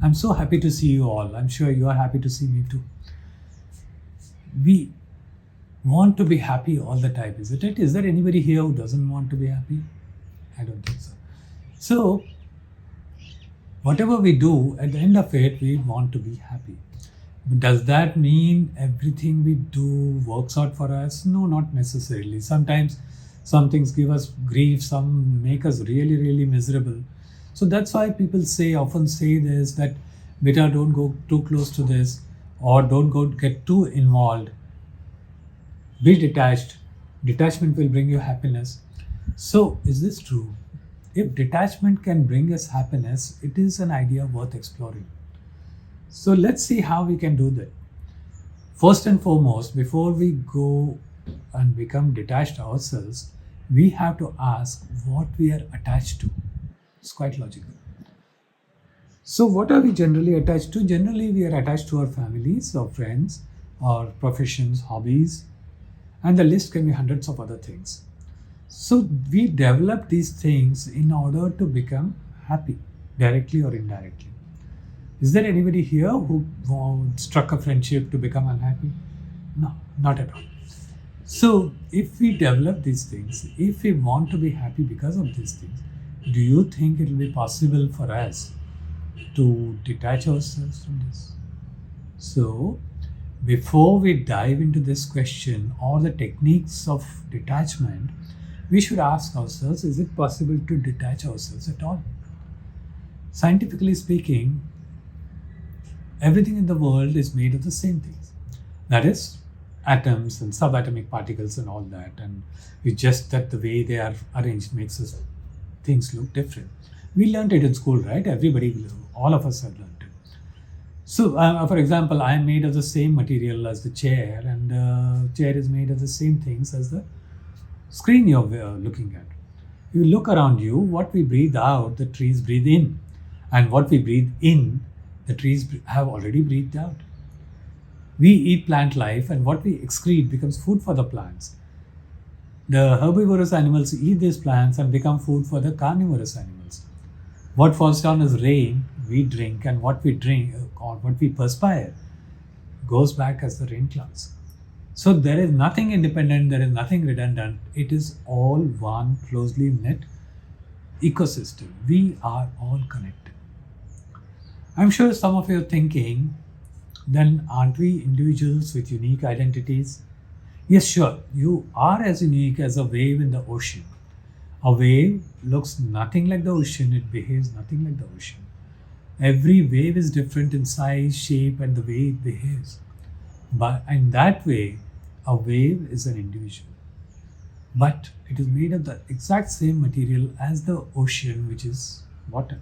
I'm so happy to see you all. I'm sure you are happy to see me too. We want to be happy all the time, isn't it? Is there anybody here who doesn't want to be happy? I don't think so. So, whatever we do, at the end of it, we want to be happy. But does that mean everything we do works out for us? No, not necessarily. Sometimes some things give us grief, some make us really, really miserable. So that's why people often say this, that better don't go too close to this, or don't go get too involved. Be detached. Detachment will bring you happiness. So, is this true? If detachment can bring us happiness, it is an idea worth exploring. So, let's see how we can do that. First and foremost, before we go and become detached ourselves, we have to ask what we are attached to. It's quite logical. So, what are we generally attached to? Generally, we are attached to our families, our friends, our professions, hobbies, and the list can be hundreds of other things. So, we develop these things in order to become happy, directly or indirectly. Is there anybody here who struck a friendship to become unhappy? No, not at all. So, if we develop these things, if we want to be happy because of these things, do you think it will be possible for us to detach ourselves from this? So, before we dive into this question or the techniques of detachment, we should ask ourselves, is it possible to detach ourselves at all? Scientifically speaking, everything in the world is made of the same things. That is, atoms and subatomic particles and all that. And it's just that the way they are arranged makes us things look different. We learned it in school, right? All of us have learned it. So, for example, I am made of the same material as the chair, and the chair is made of the same things as the screen you're looking at. You look around you, what we breathe out, the trees breathe in, and what we breathe in, the trees have already breathed out. We eat plant life, and what we excrete becomes food for the plants. The herbivorous animals eat these plants and become food for the carnivorous animals. What falls down as rain, we drink, and what we drink or what we perspire goes back as the rain clouds. So there is nothing independent, there is nothing redundant. It is all one closely knit ecosystem. We are all connected. I'm sure some of you are thinking, then aren't we individuals with unique identities? Yes, sure, you are as unique as a wave in the ocean. A wave looks nothing like the ocean, it behaves nothing like the ocean. Every wave is different in size, shape, and the way it behaves. But in that way, a wave is an individual. But it is made of the exact same material as the ocean, which is water.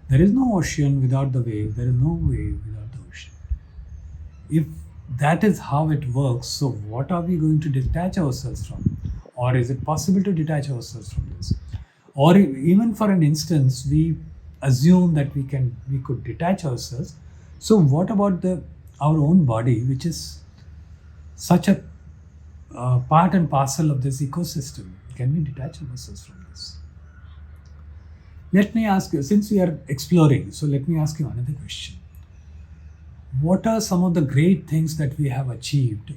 There is no ocean without the wave, there is no wave without the ocean. If that is how it works, so what are we going to detach ourselves from? Or is it possible to detach ourselves from this? Or even for an instance, we assume that we could detach ourselves. So what about the our own body, which is such a part and parcel of this ecosystem? Can we detach ourselves from this? Let me ask you, since we are exploring, so let me ask you another question. What are some of the great things that we have achieved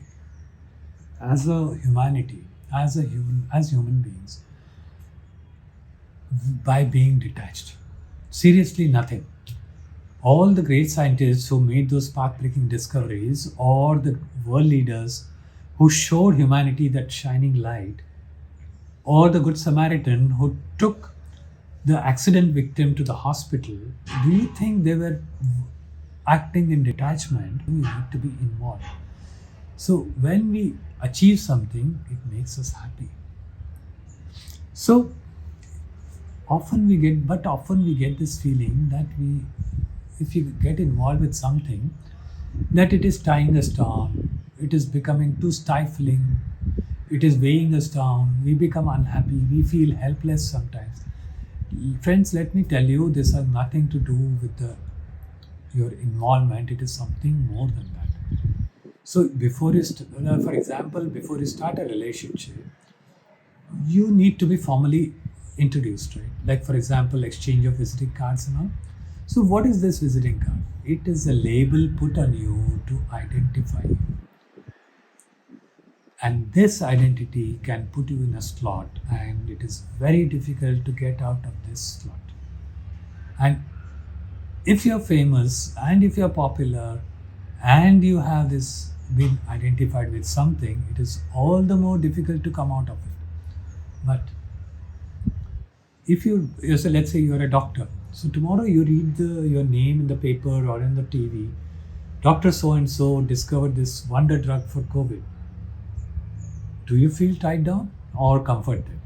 as a humanity, as human beings, by being detached? Seriously, nothing. All the great scientists who made those path-breaking discoveries, or the world leaders who showed humanity that shining light, or the Good Samaritan who took the accident victim to the hospital, do you think they were acting in detachment? We need to be involved. So when we achieve something, it makes us happy. So often we get this feeling that if you get involved with something, that it is tying us down, it is becoming too stifling, it is weighing us down, we become unhappy, we feel helpless sometimes. Friends, let me tell you, this has nothing to do with your involvement, it is something more than that. So for example, before you start a relationship, you need to be formally introduced, right? Like, for example, exchange of visiting cards and all. So, what is this visiting card? It is a label put on you to identify you. And this identity can put you in a slot, and it is very difficult to get out of this slot. And if you're famous and if you're popular and you have this been identified with something, it is all the more difficult to come out of it. But if so let's say you're a doctor. So tomorrow you read your name in the paper or in the TV. Doctor so and so discovered this wonder drug for COVID. Do you feel tied down or comforted?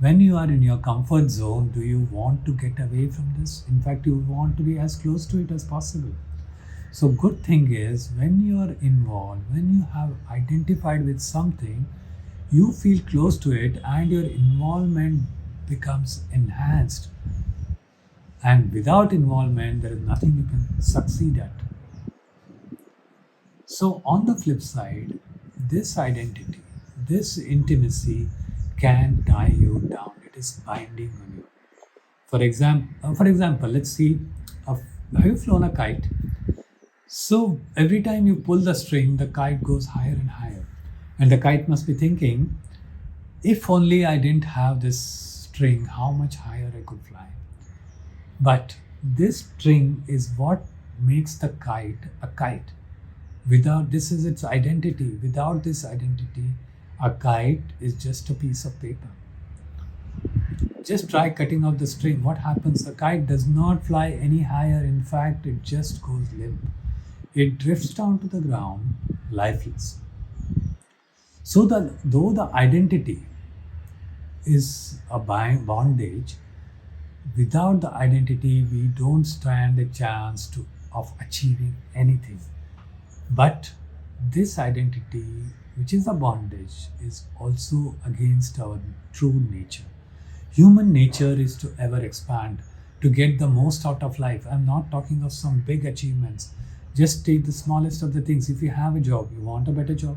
When you are in your comfort zone, do you want to get away from this? In fact, you want to be as close to it as possible. So, good thing is when you are involved, when you have identified with something, you feel close to it and your involvement becomes enhanced. And without involvement, there is nothing you can succeed at. So, on the flip side, this identity, this intimacy can tie you down. It is binding on you. For example, let's see. uh, Have you flown a kite? So every time you pull the string, the kite goes higher and higher, and the kite must be thinking, if only I didn't have this string, how much higher I could fly. But this string is what makes the kite a kite. Without this is its identity. Without this identity, a kite is just a piece of paper. Just try cutting off the string. What happens? The kite does not fly any higher. In fact, it just goes limp. It drifts down to the ground, lifeless. So though the identity is a bondage, without the identity, we don't stand a chance of achieving anything. But this identity, which is a bondage, is also against our true nature. Human nature is to ever expand, to get the most out of life. I'm not talking of some big achievements. Just take the smallest of the things. If you have a job, you want a better job.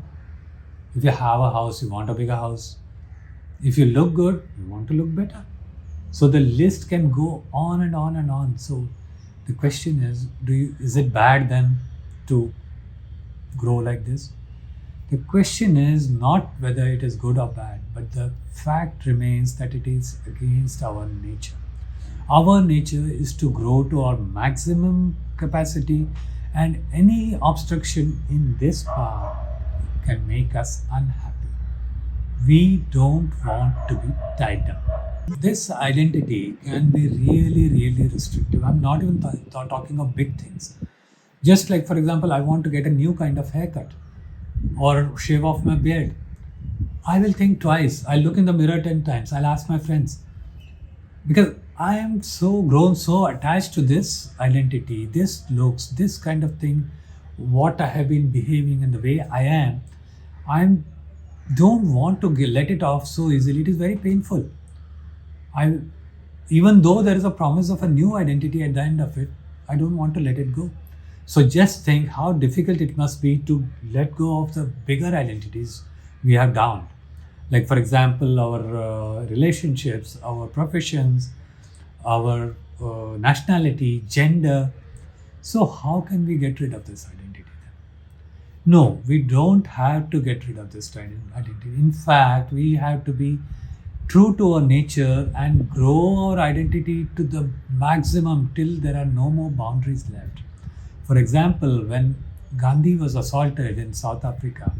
If you have a house, you want a bigger house. If you look good, you want to look better. So the list can go on and on and on. So the question is, is it bad then to grow like this? The question is not whether it is good or bad, but the fact remains that it is against our nature. Our nature is to grow to our maximum capacity, and any obstruction in this path can make us unhappy. We don't want to be tied down. This identity can be really, really restrictive. I'm not even talking of big things. Just like, for example, I want to get a new kind of haircut or shave off my beard. I will think twice. I'll look in the mirror 10 times. I'll ask my friends. Because I am so grown, so attached to this identity, this looks, this kind of thing, what I have been behaving and the way I am. I don't want to let it off so easily. It is very painful. I, even though there is a promise of a new identity at the end of it, I don't want to let it go. So just think how difficult it must be to let go of the bigger identities we have downed. Like, for example, our relationships, our professions, our nationality, gender. So how can we get rid of this identity then? No, we don't have to get rid of this identity. In fact, we have to be true to our nature and grow our identity to the maximum till there are no more boundaries left. For example, when Gandhi was assaulted in South Africa,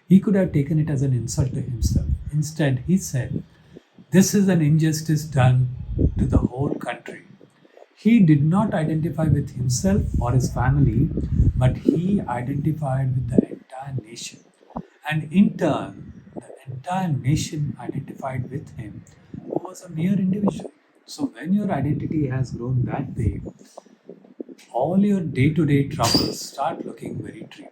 he could have taken it as an insult to himself. Instead, he said, "This is an injustice done to the whole country." He did not identify with himself or his family, but he identified with the entire nation. And in turn, the entire nation identified with him, who was a mere individual. So when your identity has grown that way, all your day-to-day troubles start looking very trivial.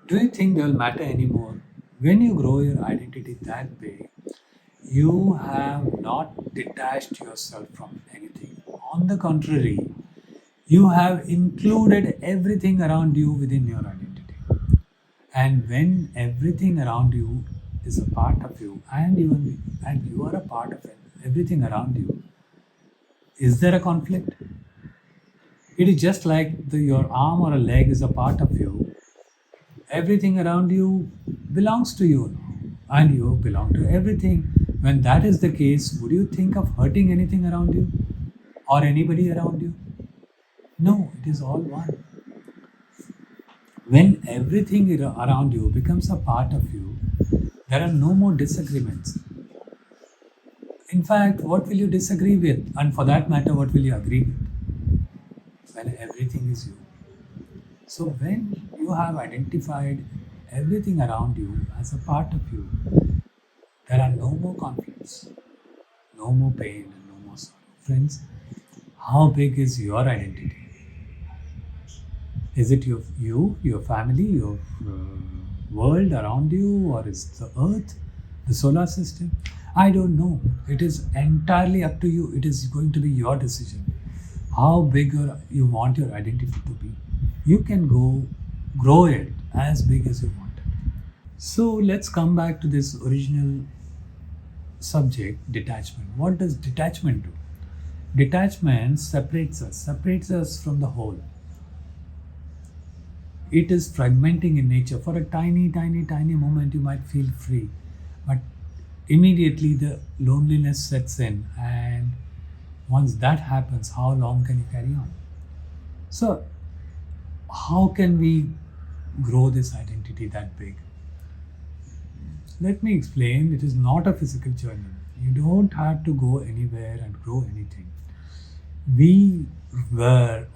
Do you think they will matter anymore? When you grow your identity that way, you have not detached yourself from anything. On the contrary, you have included everything around you within your identity. And when everything around you is a part of you, and you are a part of everything around you, Is there a conflict? It is just like your arm or a leg is a part of you. Everything around you belongs to you now, and you belong to everything. When that is the case, would you think of hurting anything around you or anybody around you? No, it is all one. When everything around you becomes a part of you, there are no more disagreements. In fact, what will you disagree with? And for that matter, what will you agree with? When everything is you. So, when you have identified everything around you as a part of you, there are no more conflicts, no more pain, and no more sorrow. Friends, how big is your identity? Is it your family, your world around you, or is the earth, the solar system? I don't know. It is entirely up to you. It is going to be your decision. How big you want your identity to be. You can go grow it as big as you want it. So let's come back to this original subject, detachment. What does detachment do? Detachment separates us from the whole. It is fragmenting in nature. For a tiny, tiny, tiny moment, you might feel free, but immediately the loneliness sets in, and once that happens, how long can you carry on? So, how can we grow this identity that big? Let me explain. It is not a physical journey. You don't have to go anywhere and grow anything. We we were,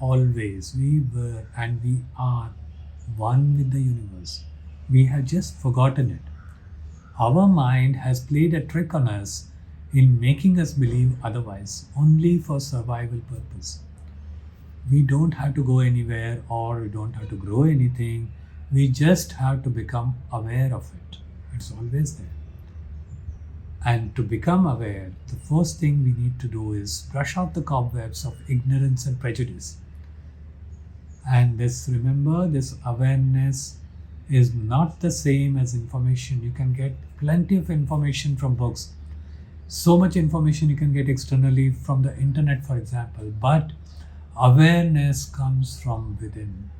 and we are one with the universe. We have just forgotten it. Our mind has played a trick on us in making us believe otherwise, only for survival purpose. We don't have to go anywhere or we don't have to grow anything. We just have to become aware of it. It's always there. And to become aware, the first thing we need to do is brush out the cobwebs of ignorance and prejudice. And remember, this awareness is not the same as information. You can get plenty of information from books. So much information you can get externally from the internet, for example. But awareness comes from within.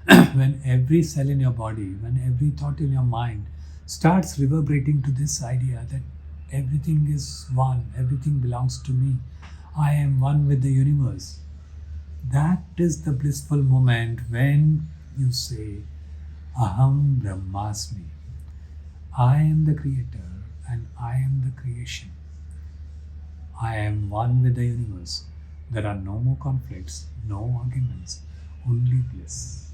When every cell in your body, when every thought in your mind starts reverberating to this idea that everything is one, everything belongs to me, I am one with the universe. That is the blissful moment when you say, Aham Brahmasmi. I am the creator and I am the creation. I am one with the universe. There are no more conflicts, no arguments, only bliss.